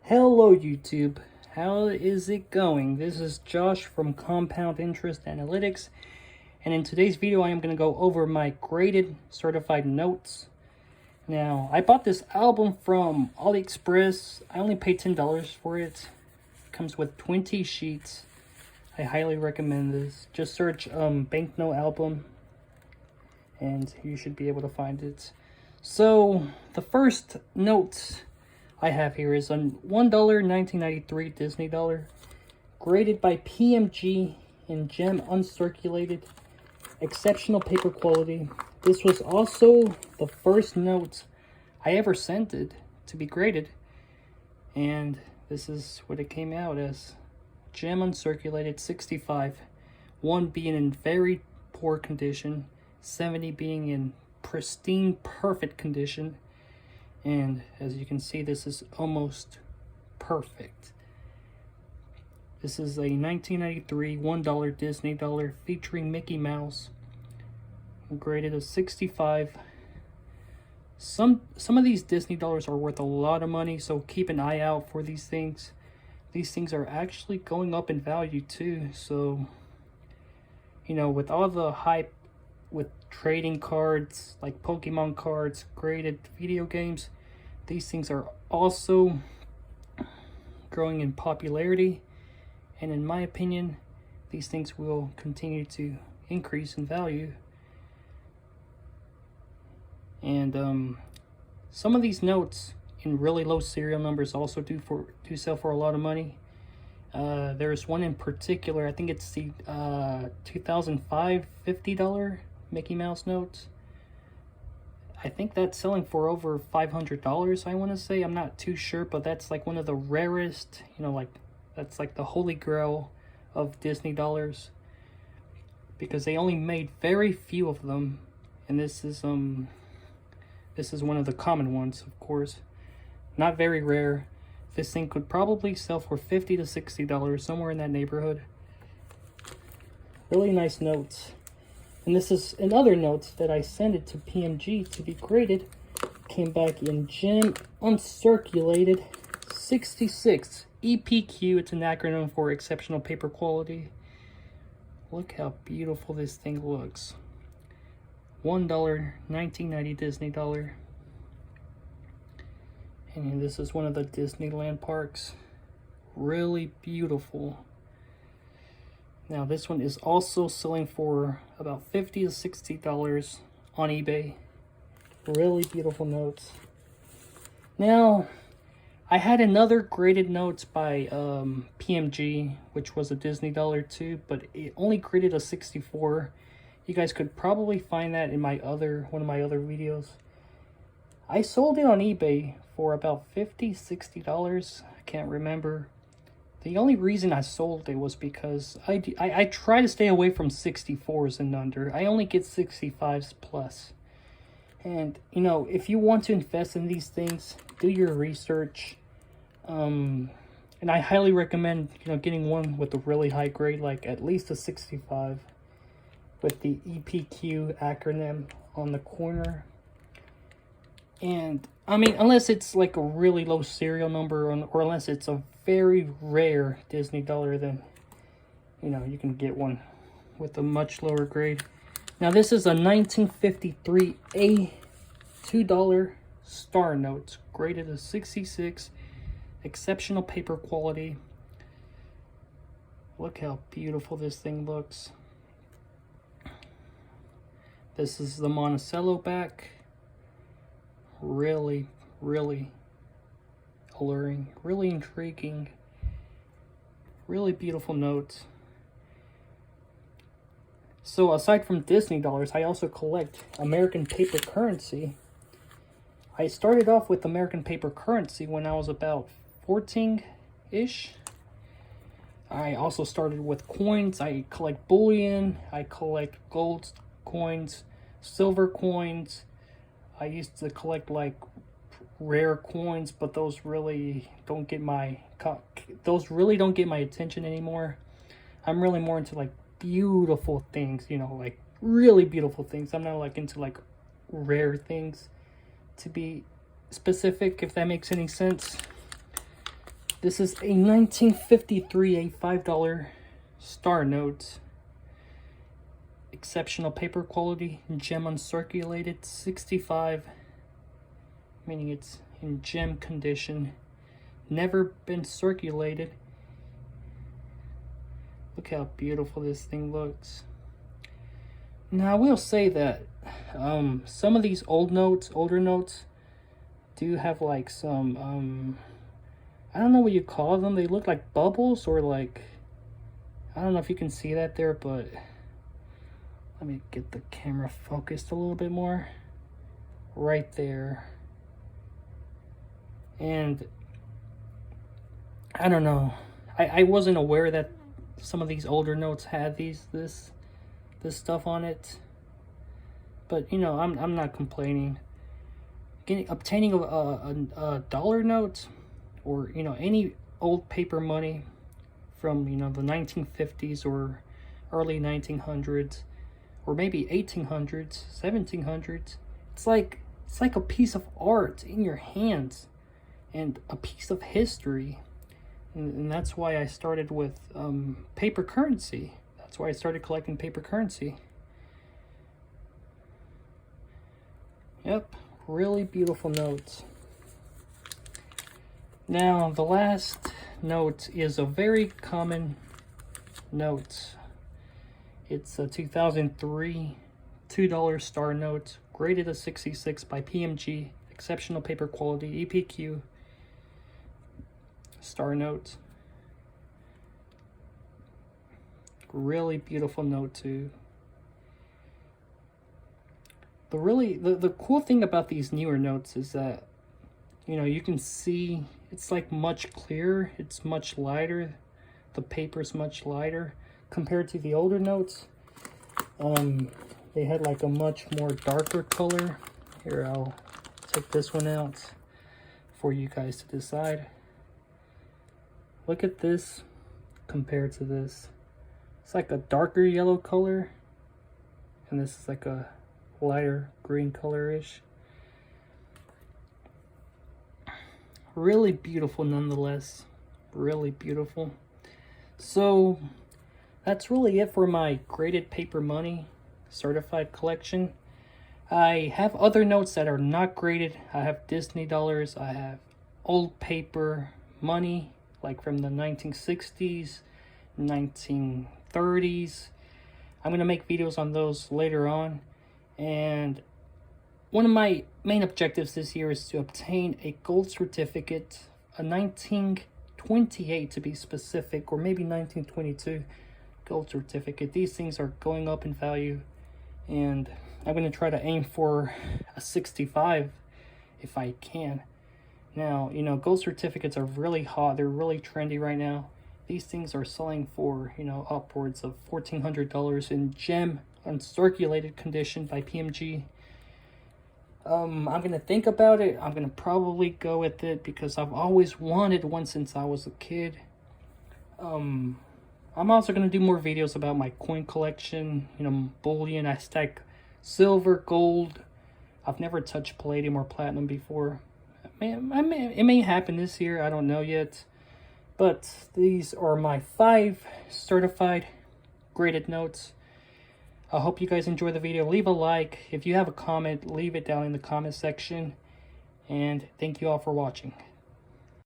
Hello YouTube, how is it going? This is Josh from Compound Interest Analytics, and in today's video I am going to go over my graded certified notes. Now, I bought this album from AliExpress. I only paid $10 for it. It comes with 20 sheets. I highly recommend this. Just search banknote album and you should be able to find it. So, the first note I have here is a $1 1993 Disney dollar, graded by PMG in gem uncirculated, exceptional paper quality. This was also the first note I ever sent it to be graded, and this is what it came out as: gem uncirculated 65, 1 being in very poor condition, 70 being in pristine perfect condition. And as you can see, this is almost perfect. This is a 1993 $1 Disney dollar featuring Mickey Mouse, graded a 65. Some of these Disney dollars are worth a lot of money, so keep an eye out for these things. These things are actually going up in value too, so you know, with all the hype with trading cards like Pokemon cards, graded video games, these things are also growing in popularity, and in my opinion, these things will continue to increase in value. And some of these notes in really low serial numbers also do sell for a lot of money. There's one in particular, I think it's the 2005 $50 Mickey Mouse notes. I think that's selling for over $500, I want to say. I'm not too sure, but that's like one of the rarest, you know, like that's like the holy grail of Disney dollars, because they only made very few of them, and this is one of the common ones, of course. Not very rare. This thing could probably sell for $50 to $60, somewhere in that neighborhood. Really nice notes. And this is another note that I sent it to PMG to be graded. Came back in gem uncirculated 66 EPQ. It's an acronym for exceptional paper quality. Look how beautiful this thing looks. $1 1990 Disney dollar. And this is one of the Disneyland parks. Really beautiful. Now this one is also selling for about $50 to $60 on eBay. Really beautiful notes. Now, I had another graded notes by PMG, which was a Disney dollar too, but it only graded a 64. You guys could probably find that in one of my other videos. I sold it on eBay for about $50, $60. I can't remember. The only reason I sold it was because I try to stay away from 64s and under. I only get 65s plus. And, you know, if you want to invest in these things, do your research. And I highly recommend, you know, getting one with a really high grade, like at least a 65, with the EPQ acronym on the corner. And, I mean, unless it's like a really low serial number, or unless it's a very rare Disney dollar, then, you know, you can get one with a much lower grade. Now, this is a 1953 $2 star note, graded as 66, exceptional paper quality. Look how beautiful this thing looks. This is the Monticello back. Really, really alluring, really intriguing, really beautiful notes. So aside from Disney dollars, I also collect American paper currency. I started off with American paper currency when I was about 14-ish. I also started with coins. I collect bullion, I collect gold coins, silver coins. I used to collect like rare coins, but those really don't get my attention anymore. I'm really more into like beautiful things, you know, like really beautiful things. I'm not like into like rare things, to be specific, if that makes any sense. This is a 1953, a $5 star note. Exceptional paper quality, gem uncirculated, 65, meaning it's in gem condition. Never been circulated. Look how beautiful this thing looks. Now I will say that some of these older notes do have like some I don't know what you call them. They look like bubbles, or like, I don't know if you can see that there, but let me get the camera focused a little bit more. Right there. And I don't know. I wasn't aware that some of these older notes had this stuff on it. But you know, I'm not complaining. Obtaining a dollar note, or you know, any old paper money from, you know, the 1950s or early 1900s, or maybe 1800s, 1700s. It's like a piece of art in your hands and a piece of history. And that's why I started with paper currency. That's why I started collecting paper currency. Yep, really beautiful notes. Now, the last note is a very common note. It's a 2003 $2 star note, graded a 66 by PMG, exceptional paper quality, EPQ, star note. Really beautiful note too. The cool thing about these newer notes is that, you know, you can see it's like much clearer, it's much lighter, the paper's much lighter compared to the older notes. They had like a much more darker color. Here, I'll take this one out for you guys to decide. Look at this compared to this. It's like a darker yellow color, and this is like a lighter green color-ish. Really beautiful nonetheless. Really beautiful. So that's really it for my graded paper money certified collection. I have other notes that are not graded. I have Disney dollars. I have old paper money, like from the 1960s, 1930s. I'm going to make videos on those later on. And one of my main objectives this year is to obtain a gold certificate, a 1928 to be specific, or maybe 1922 gold certificate. These things are going up in value, and I'm going to try to aim for a 65 if I can. Now, you know, gold certificates are really hot. They're really trendy right now. These things are selling for, you know, upwards of $1,400 in gem uncirculated condition by PMG. I'm gonna think about it. I'm gonna probably go with it because I've always wanted one since I was a kid. I'm also gonna do more videos about my coin collection, you know, bullion. I stack silver, gold. I've never touched palladium or platinum before. It may happen this year, I don't know yet. But these are my 5 certified graded notes. I hope you guys enjoy the video. Leave a like. If you have a comment, leave it down in the comment section. And thank you all for watching.